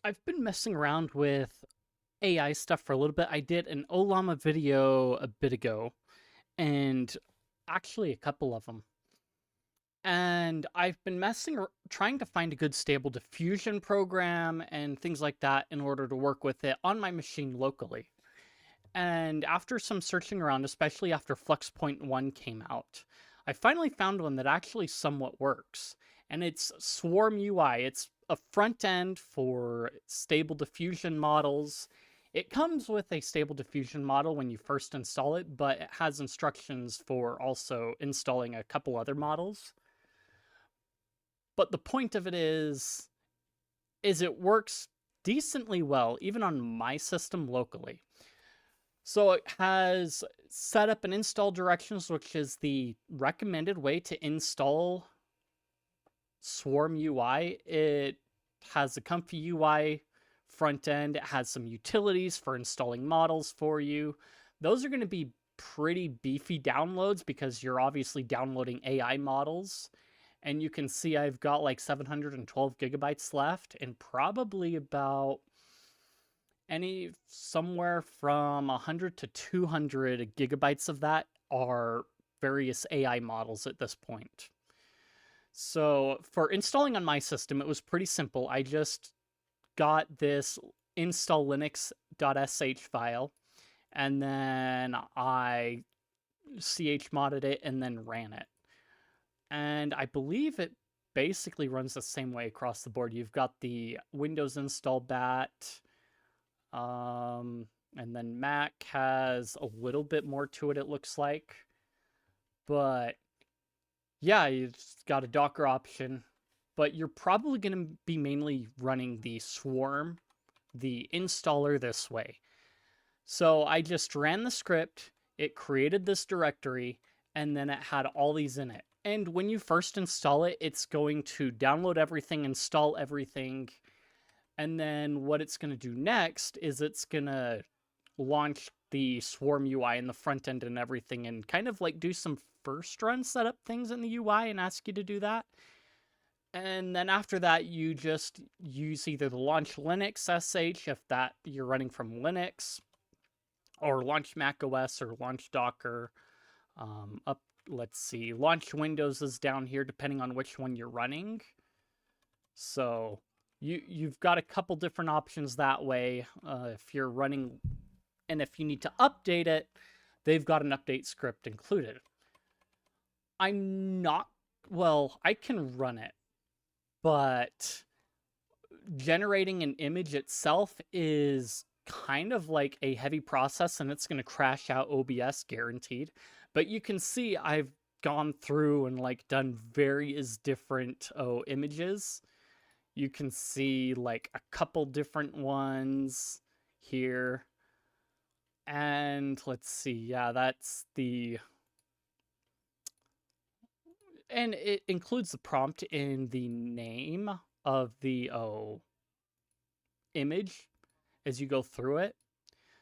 I've been messing around with AI stuff for a little bit. I did an Olama video a bit ago, and actually a couple of them. And I've been trying to find a good stable diffusion program and things like that in order to work with it on my machine locally. And after some searching around, especially after Flux Point 1 came out, I finally found one that actually somewhat works. And it's SwarmUI. It's a front end for stable diffusion models. It comes with a stable diffusion model when you first install it, but it has instructions for also installing a couple other models. But the point of it is it works decently well, even on my system locally. So it has setup and install directions, which is the recommended way to install Swarm UI. It has a comfy UI front end. It has some utilities for installing models for you. Those are going to be pretty beefy downloads because you're obviously downloading AI models. And you can see I've got like 712 gigabytes left and probably about somewhere from 100 to 200 gigabytes of that are various AI models at this point. So for installing on my system, it was pretty simple. I just got this install linux.sh file, and then I chmodded it and then ran it. And I believe it basically runs the same way across the board. You've got the Windows install bat, and then Mac has a little bit more to it, it looks like. But yeah, you've got a Docker option, but you're probably going to be mainly running the Swarm, the installer this way. So I just ran the script, it created this directory, and then it had all these in it. And when you first install it, it's going to download everything, install everything, and then what it's going to do next is it's going to launch the Swarm UI in the front end and everything and kind of like do some first run setup things in the UI and ask you to do that. And then after that, you just use either the launch Linux sh if that you're running from Linux, or launch Mac OS or launch Docker. Let's see, launch Windows is down here depending on which one you're running. So you've got a couple different options that way. If you're running, and if you need to update it, they've got an update script included. I can run it, but generating an image itself is kind of like a heavy process, and it's going to crash out OBS guaranteed. But you can see I've gone through and like done various different images. You can see like a couple different ones here. And let's see, yeah, that's the... And it includes the prompt in the name of the image as you go through it.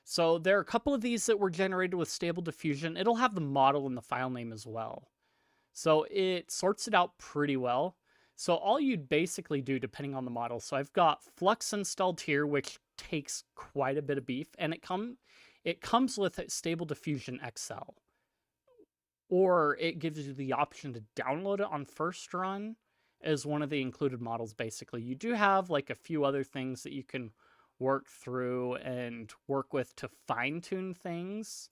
So there are a couple of these that were generated with Stable Diffusion. It'll have the model in the file name as well. So it sorts it out pretty well. So all you'd basically do, depending on the model, so I've got Flux installed here, which takes quite a bit of beef, and it comes with Stable Diffusion XL. Or it gives you the option to download it on first run as one of the included models, basically. You do have like a few other things that you can work through and work with to fine-tune things.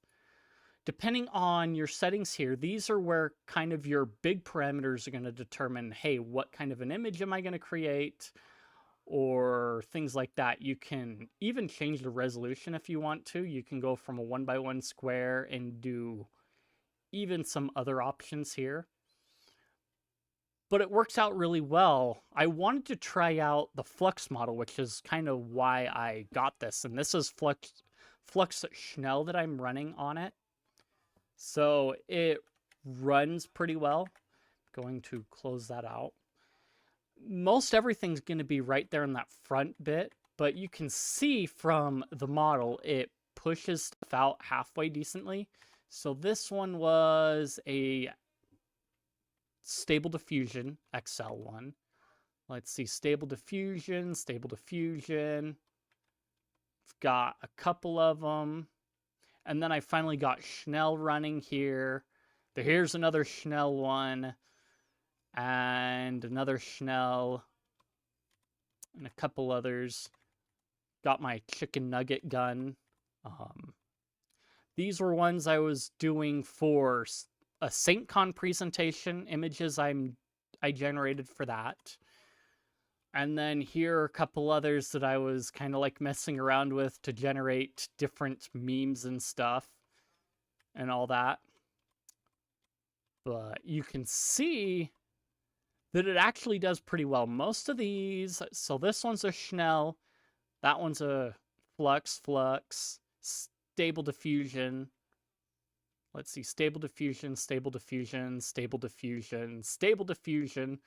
Depending on your settings here, these are where kind of your big parameters are going to determine, hey, what kind of an image am I going to create? Or things like that. You can even change the resolution if you want to. You can go from a 1x1 square and do even some other options here. But it works out really well. I wanted to try out the Flux model, which is kind of why I got this. And this is Flux Schnell that I'm running on it. So it runs pretty well. I'm going to close that out. Most everything's going to be right there in that front bit, but you can see from the model, it pushes stuff out halfway decently. So this one was a Stable Diffusion XL one. Let's see, stable diffusion, stable diffusion. I've got a couple of them. And then I finally got Schnell running here. Here's another Schnell one. And another Schnell. And a couple others. Got my chicken nugget gun. These were ones I was doing for a SaintCon presentation, images I generated for that. And then here are a couple others that I was kind of like messing around with to generate different memes and stuff and all that. But you can see that it actually does pretty well. Most of these, so this one's a Schnell, that one's a flux, stable diffusion. Let's see, stable diffusion, stable diffusion, stable diffusion, stable diffusion,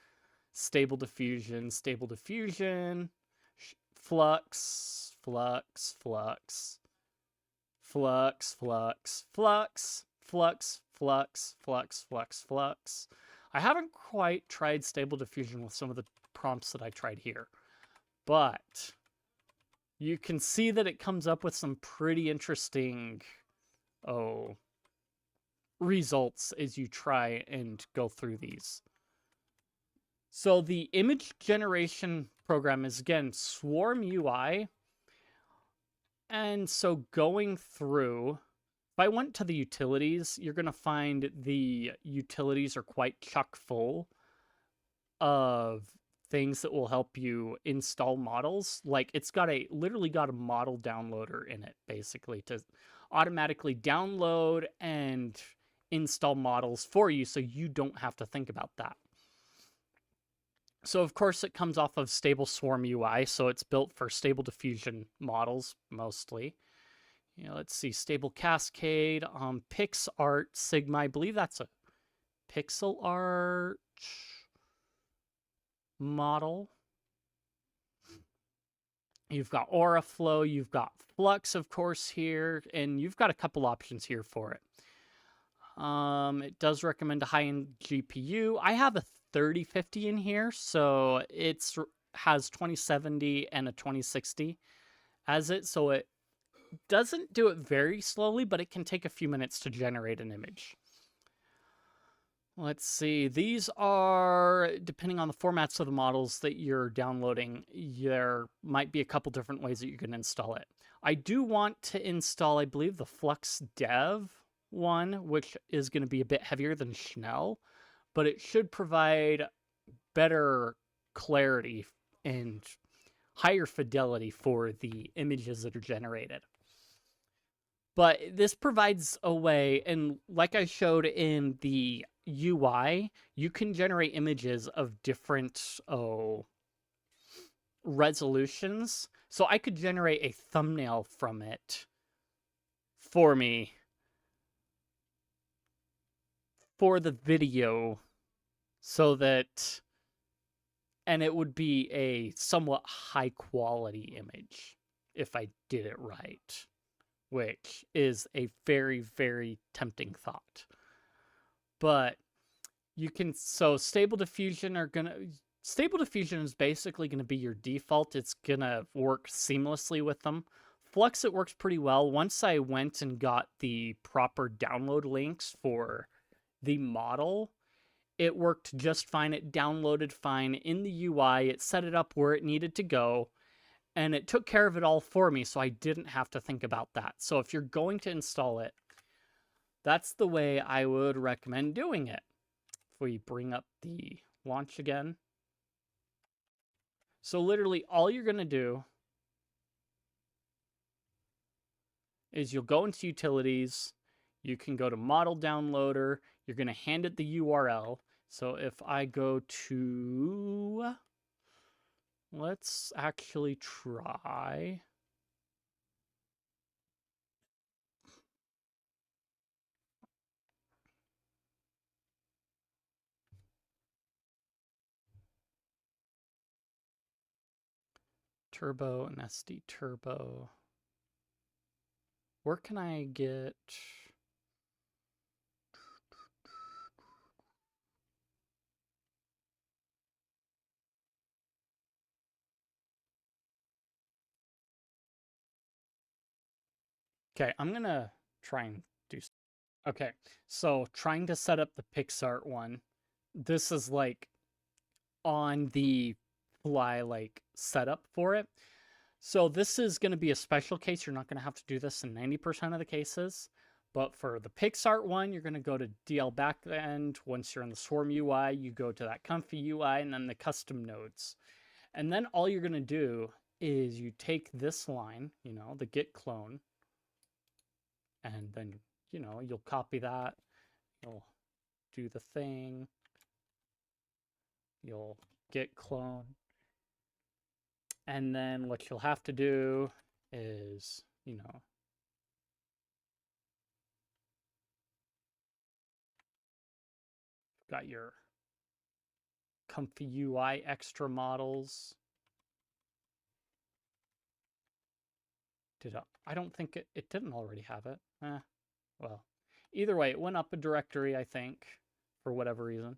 stable diffusion, stable diffusion, flux, flux, flux, flux, flux, flux, flux, flux, flux, flux, flux. I haven't quite tried stable diffusion with some of the prompts that I tried here, but you can see that it comes up with some pretty interesting results as you try and go through these. So the image generation program is, again, SwarmUI. And so going through, if I went to the utilities, you're going to find the utilities are quite chock full of things that will help you install models. Like, it's literally got a model downloader in it, basically, to automatically download and install models for you so you don't have to think about that. So, of course, it comes off of stable SwarmUI, so it's built for stable diffusion models, mostly. Let's see, stable Cascade, PixArt, Sigma, I believe that's a pixel art model. You've got Auraflow, you've got Flux, of course, here, and you've got a couple options here for it. It does recommend a high-end GPU. I have a 3050 in here, so it has 2070 and a 2060 as it, so it doesn't do it very slowly, but it can take a few minutes to generate an image. Let's see, these are, depending on the formats of the models that you're downloading, there might be a couple different ways that you can install it. I do want to install, I believe, the Flux Dev one, which is going to be a bit heavier than Schnell, but it should provide better clarity and higher fidelity for the images that are generated. But this provides a way, and like I showed in the UI, you can generate images of different resolutions. So I could generate a thumbnail from it for me for the video, so that, and it would be a somewhat high quality image if I did it right, which is a very, very tempting thought. But you can, so stable diffusion is basically going to be your default. It's going to work seamlessly with them. Flux, it works pretty well. Once I went and got the proper download links for the model, it worked just fine. It downloaded fine in the UI. It set it up where it needed to go, and it took care of it all for me, so I didn't have to think about that. So if you're going to install it, that's the way I would recommend doing it. If we bring up the launch again. So literally all you're going to do is you'll go into utilities. You can go to model downloader. You're going to hand it the URL. So if I go to, let's actually try. Turbo and SD Turbo. Where can I get? Okay, I'm gonna try and do. Okay, so trying to set up the PixArt one. This is like on the fly, like setup for it. So this is going to be a special case. You're not going to have to do this in 90% of the cases. But for the PixArt one, you're going to go to DL backend. Once you're in the SwarmUI, you go to that comfy UI and then the custom nodes. And then all you're going to do is you take this line, the git clone, and then, you'll copy that. You'll do the thing. You'll git clone. And then what you'll have to do is, got your comfy UI extra models. I don't think it didn't already have it. Well, either way, it went up a directory, I think, for whatever reason.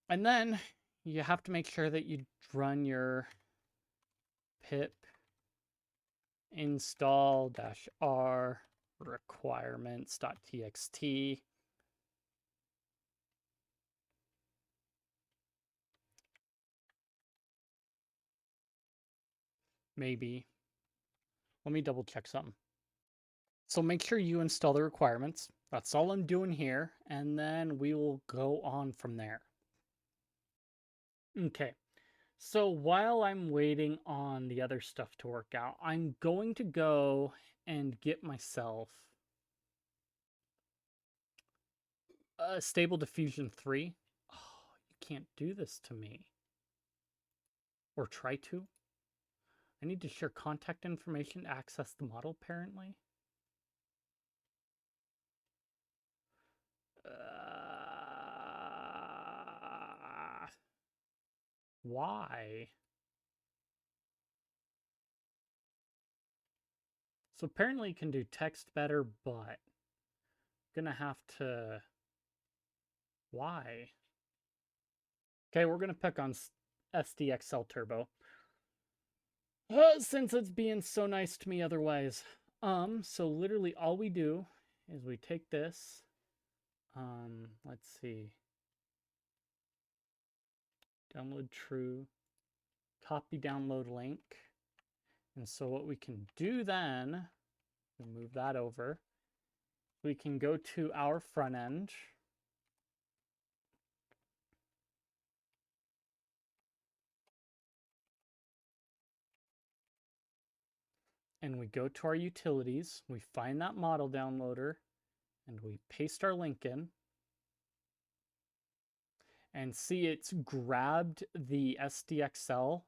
And then you have to make sure that you run your pip install -r requirements.txt. Maybe. Let me double check something. So make sure you install the requirements. That's all I'm doing here. And then we will go on from there. Okay. So while I'm waiting on the other stuff to work out, I'm going to go and get myself a Stable Diffusion 3. Oh, you can't do this to me. Or try to. I need to share contact information to access the model, apparently. Why? So apparently you can do text better, but I'm gonna have to... Why? Okay, we're gonna pick on SDXL Turbo. Since it's being so nice to me otherwise. So literally all we do is we take this. Let's see. Download true. Copy download link. And so what we can do then, we move that over. We can go to our front end. And we go to our utilities. We find that model downloader and we paste our link in. And see, it's grabbed the SDXL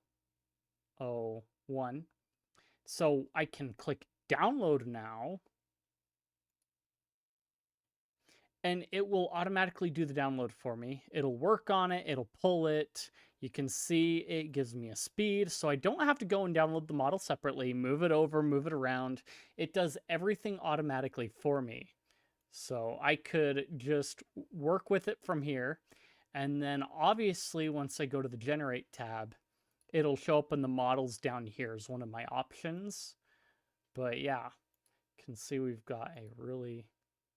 01. So I can click download now. And it will automatically do the download for me. It'll work on it. It'll pull it. You can see it gives me a speed. So I don't have to go and download the model separately, move it over, move it around. It does everything automatically for me. So I could just work with it from here. And then obviously once I go to the generate tab, it'll show up in the models down here as one of my options. But yeah, you can see we've got a really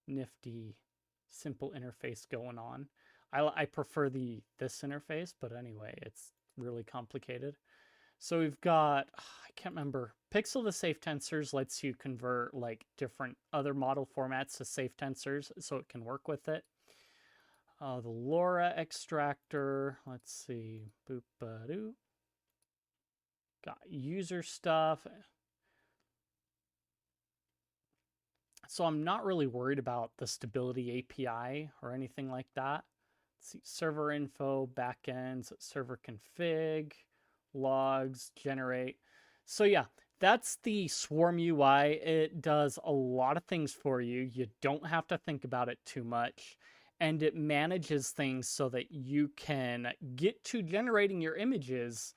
nifty, simple interface going on. I prefer this interface, but anyway, it's really complicated. So we've got, I can't remember, Pixel to safe tensors lets you convert like different other model formats to safe tensors so it can work with it. The LoRa extractor, let's see, boop-a-doo. Got user stuff. So I'm not really worried about the stability API or anything like that. Let's see, server info, backends, server config, logs, generate. So yeah, that's the Swarm UI. It does a lot of things for you. You don't have to think about it too much. And it manages things so that you can get to generating your images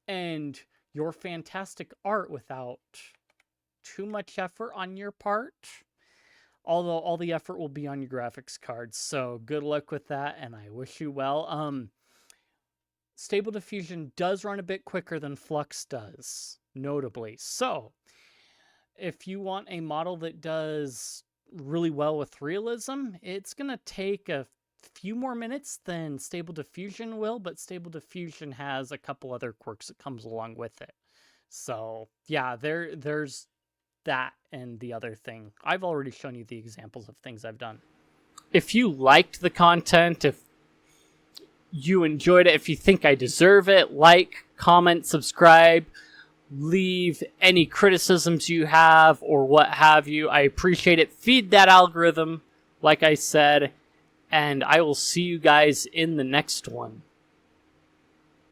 and your fantastic art without too much effort on your part. Although all the effort will be on your graphics cards. So good luck with that, and I wish you well. Stable Diffusion does run a bit quicker than Flux does, notably. So if you want a model that does really well with realism, it's going to take a few more minutes than Stable Diffusion will, but Stable Diffusion has a couple other quirks that comes along with it. So yeah, there's that and the other thing. I've already shown you the examples of things I've done. If you liked the content, if you enjoyed it, if you think I deserve it, like, comment, subscribe, leave any criticisms you have or what have you. I appreciate it. Feed that algorithm, like I said, and I will see you guys in the next one.